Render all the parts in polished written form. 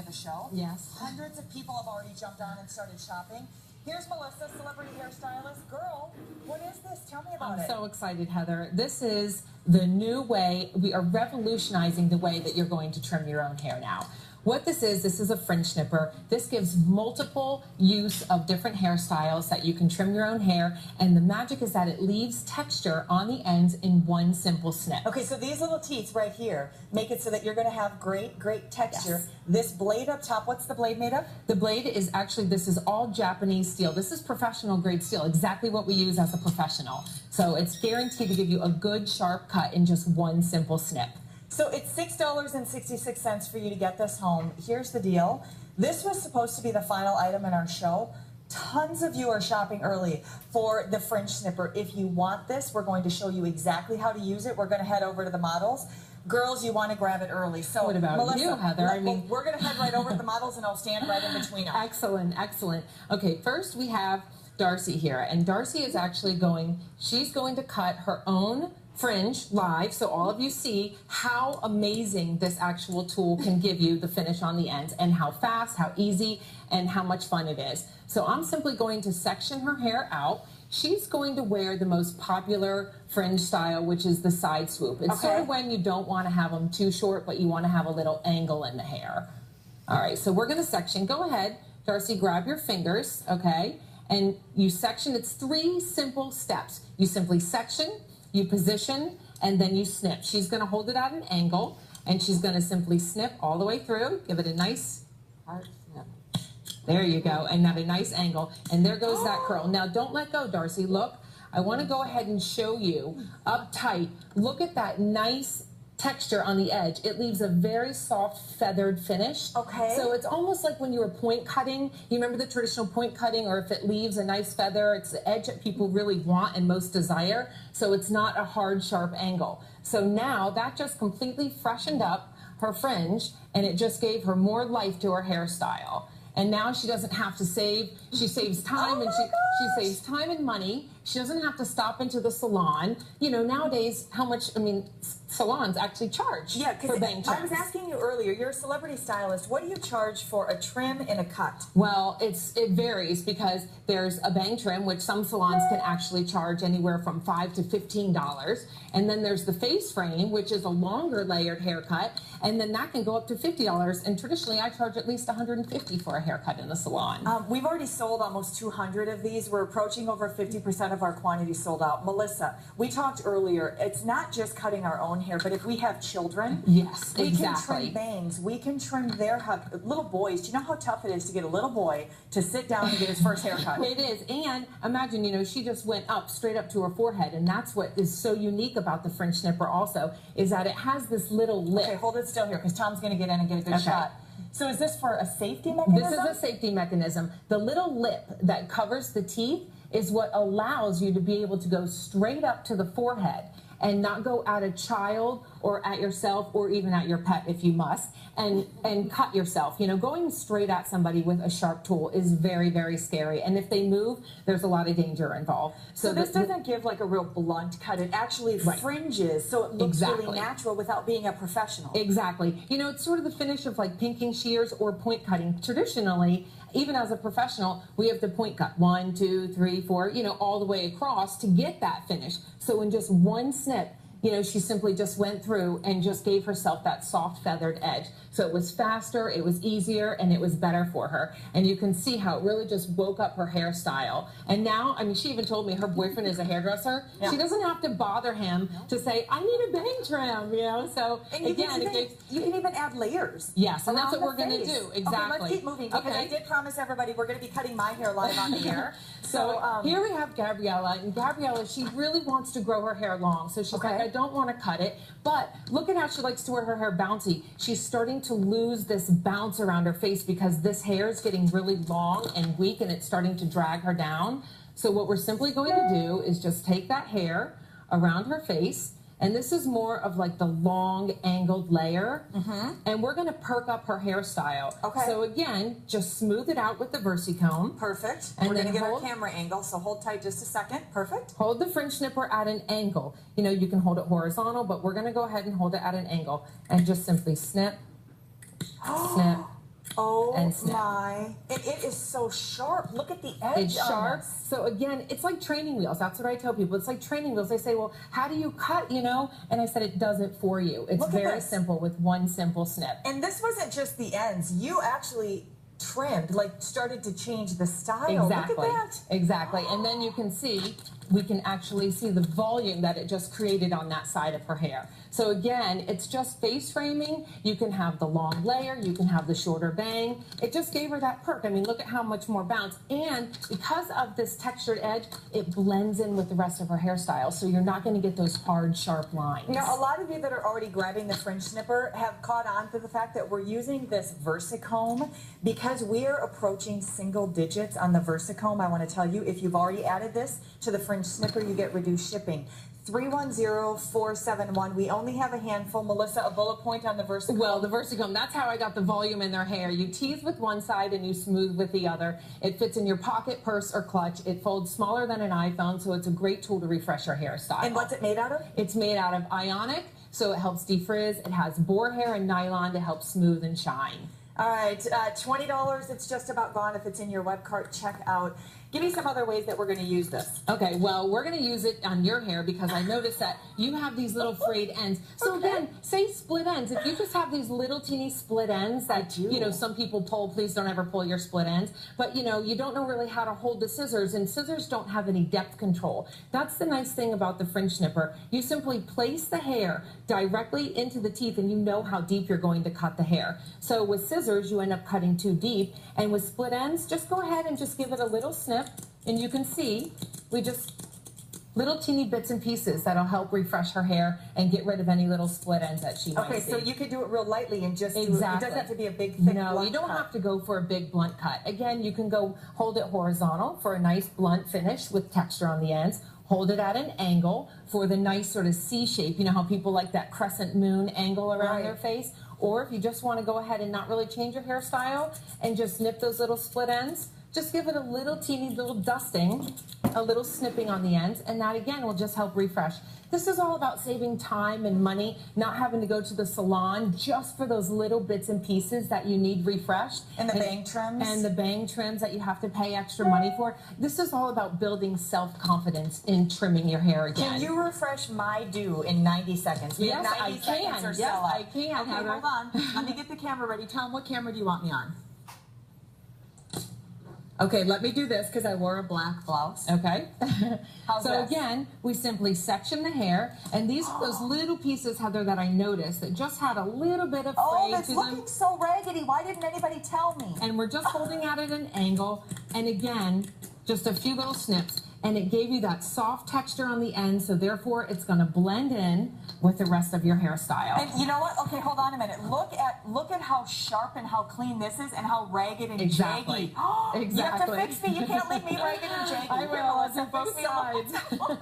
the show. Yes. Hundreds of people have already jumped on and started shopping. Here's Melissa, celebrity hairstylist. Girl, what is this? Tell me about it. I'm so excited, Heather. This is the new way. We are revolutionizing the way that you're going to trim your own hair now. What this is a fringe snipper. This gives multiple use of different hairstyles that you can trim your own hair, and the magic is that it leaves texture on the ends in one simple snip. Okay, so these little teeth right here make it so that you're going to have great texture. Yes. This blade up top, what's the blade made of? The blade is actually, this is all Japanese steel. This is professional grade steel, exactly what we use as a professional. So it's guaranteed to give you a good sharp cut in just one simple snip. So it's $6.66 for you to get this home. Here's the deal. This was supposed to be the final item in our show. Tons of you are shopping early for the Fringe Snipper. If you want this, we're going to show you exactly how to use it. We're going to head over to the models. Girls, you want to grab it early. So what about Melissa, you, Heather? We're going to head right over to the models, and I'll stand right in between them. Excellent, excellent. Okay, first we have Darcy here, and Darcy is actually she's going to cut her own fringe live, so all of you see how amazing this actual tool can give you the finish on the ends, and how fast, how easy, and how much fun it is. So I'm simply going to section her hair out. She's going to wear the most popular fringe style, which is the side swoop. It's sort of when you don't want to have them too short, but you want to have a little angle in the hair. All right, so we're going to section. Go ahead, Darcy, grab your fingers, okay? And you section. It's 3 simple steps. You simply section, you position, and then you snip. She's going to hold it at an angle, and she's going to simply snip all the way through. Give it a nice hard snip. There you go, and at a nice angle. And there goes that curl. Now, don't let go, Darcy. Look, I want to go ahead and show you up tight. Look at that nice texture on the edge. It leaves a very soft feathered finish. Okay. So it's almost like when you were point cutting. You remember the traditional point cutting, or if it leaves a nice feather, it's the edge that people really want and most desire. So it's not a hard, sharp angle. So now that just completely freshened up her fringe, and it just gave her more life to her hairstyle. And now she doesn't have to save. She saves time, and she saves time and money. She doesn't have to stop into the salon. You know, nowadays, how much, salons actually charge for bang trims. I was asking you earlier, you're a celebrity stylist. What do you charge for a trim and a cut? Well, it varies, because there's a bang trim, which some salons can actually charge anywhere from $5 to $15. And then there's the face frame, which is a longer layered haircut. And then that can go up to $50. And traditionally, I charge at least $150 for a haircut in the salon. We've already sold almost 200 of these. We're approaching over 50% of our quantity sold out. Melissa, we talked earlier, it's not just cutting our own hair, but if we have children, yes, we can trim bangs, we can trim their little boys. Do you know how tough it is to get a little boy to sit down and get his first haircut? It is. And imagine, you know, she just went up, straight up to her forehead, and that's what is so unique about the Fringe Snipper also, is that it has this little lip. Okay, hold it still here, because Tom's going to get in and get a good shot. So is this for a safety mechanism? This is a safety mechanism. The little lip that covers the teeth is what allows you to be able to go straight up to the forehead and not go at a child or at yourself or even at your pet if you must, and cut yourself. You know, going straight at somebody with a sharp tool is very, very scary. And if they move, there's a lot of danger involved. So this doesn't give like a real blunt cut. It actually fringes, so it looks really natural without being a professional. Exactly. You know, it's sort of the finish of like pinking shears or point cutting. Traditionally, even as a professional, we have to point cut 1, 2, 3, 4, you know, all the way across to get that finish. So in just one snip, you know, she simply just went through and just gave herself that soft feathered edge. So it was faster, it was easier, and it was better for her. And you can see how it really just woke up her hairstyle. And now, I mean, she even told me her boyfriend is a hairdresser. Yeah. She doesn't have to bother him to say, I need a bang trim, you know? So again, you can even add layers. Yes, and that's what we're going to do. Exactly. Okay, let's keep moving, because I did promise everybody we're going to be cutting my hair live on the air. So here we have Gabriella, and Gabriella, she really wants to grow her hair long. So she's like, I don't want to cut it, but look at how she likes to wear her hair bouncy. She's starting to lose this bounce around her face because this hair is getting really long and weak, and it's starting to drag her down. So what we're simply going to do is just take that hair around her face, and this is more of like the long angled layer, and we're going to perk up her hairstyle. Okay. So again, just smooth it out with the VersiComb. Perfect. And we're going to get our camera angle, so hold tight just a second. Perfect. Hold the Fringe Snipper at an angle. You know, you can hold it horizontal, but we're going to go ahead and hold it at an angle, and just simply snip, snip, Oh and snip. my. And it is so sharp. Look at the edge. It's sharp. So again, it's like training wheels. That's what I tell people. It's like training wheels. They say, well, how do you cut, you know? And I said, it does it for you. It's very simple with one simple snip. And this wasn't just the ends. You actually trimmed, like started to change the style. Exactly. Look at that. Exactly. And then you can see, we can actually see the volume that it just created on that side of her hair. So again, it's just face framing. You can have the long layer, you can have the shorter bang. It just gave her that perk. I mean, look at how much more bounce. And because of this textured edge, it blends in with the rest of her hairstyle. So you're not going to get those hard, sharp lines. Now, a lot of you that are already grabbing the Fringe Snipper have caught on to the fact that we're using this VersiComb because we are approaching single digits on the VersiComb. I want to tell you, if you've already added this to the Fringe Snipper, you get reduced shipping. 310-471. We only have a handful. Melissa, a bullet point on the VersiComb. Well, the VersiComb, that's how I got the volume in their hair. You tease with one side and you smooth with the other. It fits in your pocket, purse, or clutch. It folds smaller than an iPhone, so it's a great tool to refresh your hairstyle. And what's it made out of? It's made out of ionic, so it helps defrizz. It has boar hair and nylon to help smooth and shine. All right, $20. It's just about gone. If it's in your web cart, check out. Give me some other ways that we're going to use this. Okay, well, we're going to use it on your hair because I noticed that you have these little frayed ends. So again, say split ends. If you just have these little teeny split ends that, you know, some people pull, please don't ever pull your split ends. But, you know, you don't know really how to hold the scissors, and scissors don't have any depth control. That's the nice thing about the Fringe Snipper. You simply place the hair directly into the teeth, and you know how deep you're going to cut the hair. So with scissors, you end up cutting too deep. And with split ends, just go ahead and just give it a little snip. And you can see, we just, little teeny bits and pieces that'll help refresh her hair and get rid of any little split ends that she might see. Okay, so you could do it real lightly and just do it. It doesn't have to be a big, thick No, blunt you don't cut. have to go for a big blunt cut. Again, you can go hold it horizontal for a nice blunt finish with texture on the ends. Hold it at an angle for the nice sort of C shape. You know how people like that crescent moon angle around their face? Or if you just want to go ahead and not really change your hairstyle and just snip those little split ends, just give it a little teeny little dusting, a little snipping on the ends, and that again will just help refresh. This is all about saving time and money, not having to go to the salon just for those little bits and pieces that you need refreshed. And the bang trims. And the bang trims that you have to pay extra money for. This is all about building self-confidence in trimming your hair again. Can you refresh my do in 90 seconds? We Yes, have 90 I seconds can. or Yes, sell out. I can, Okay, Heather. hold on. Let me get the camera ready. Tell them what camera do you want me on? Okay, let me do this because I wore a black blouse. Okay. How's So this? again, we simply section the hair, and these are those little pieces, Heather, that I noticed that just had a little bit of Oh, fray that's to looking them. so raggedy. Why didn't anybody tell me? And we're just holding out at an angle, and again, just a few little snips, and it gave you that soft texture on the end, so therefore it's going to blend in with the rest of your hairstyle. And you know what? Okay, hold on a minute. Look at how sharp and how clean this is, and how ragged and Exactly. jaggy. You have to Exactly. fix me. You can't leave me ragged and jaggy. I Here, will, Melissa, on both fix me on sides. the floor.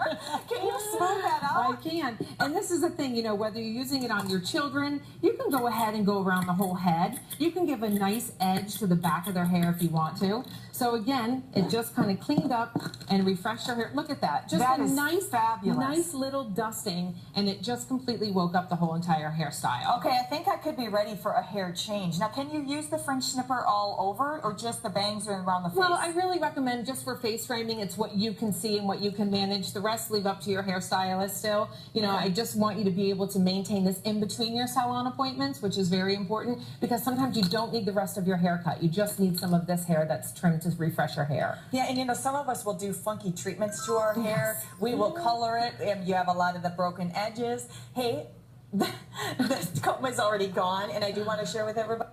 Can you smooth that out? I can. And this is the thing, you know, whether you're using it on your children, you can go ahead and go around the whole head. You can give a nice edge to the back of their hair if you want to. So again, it just kind of cleaned up and refreshed your hair. Look at that. Just That a is nice, fabulous. nice little dusting, and it just completely woke up the whole entire hairstyle. Okay, I think I could be ready for a hair change. Now, can you use the Fringe Snipper all over, or just the bangs and around the face? Well, I really recommend just for face framing, it's what you can see and what you can manage. The rest leave up to your hairstylist still. You know, I just want you to be able to maintain this in between your salon appointments, which is very important, because sometimes you don't need the rest of your haircut. You just need some of this hair that's trimmed to refresh your hair. Yeah, and you know, some of us will do funky treatments to our hair. We will color it, and you have a lot of the broken edges. Hey, the comb is already gone, and I do want to share with everybody.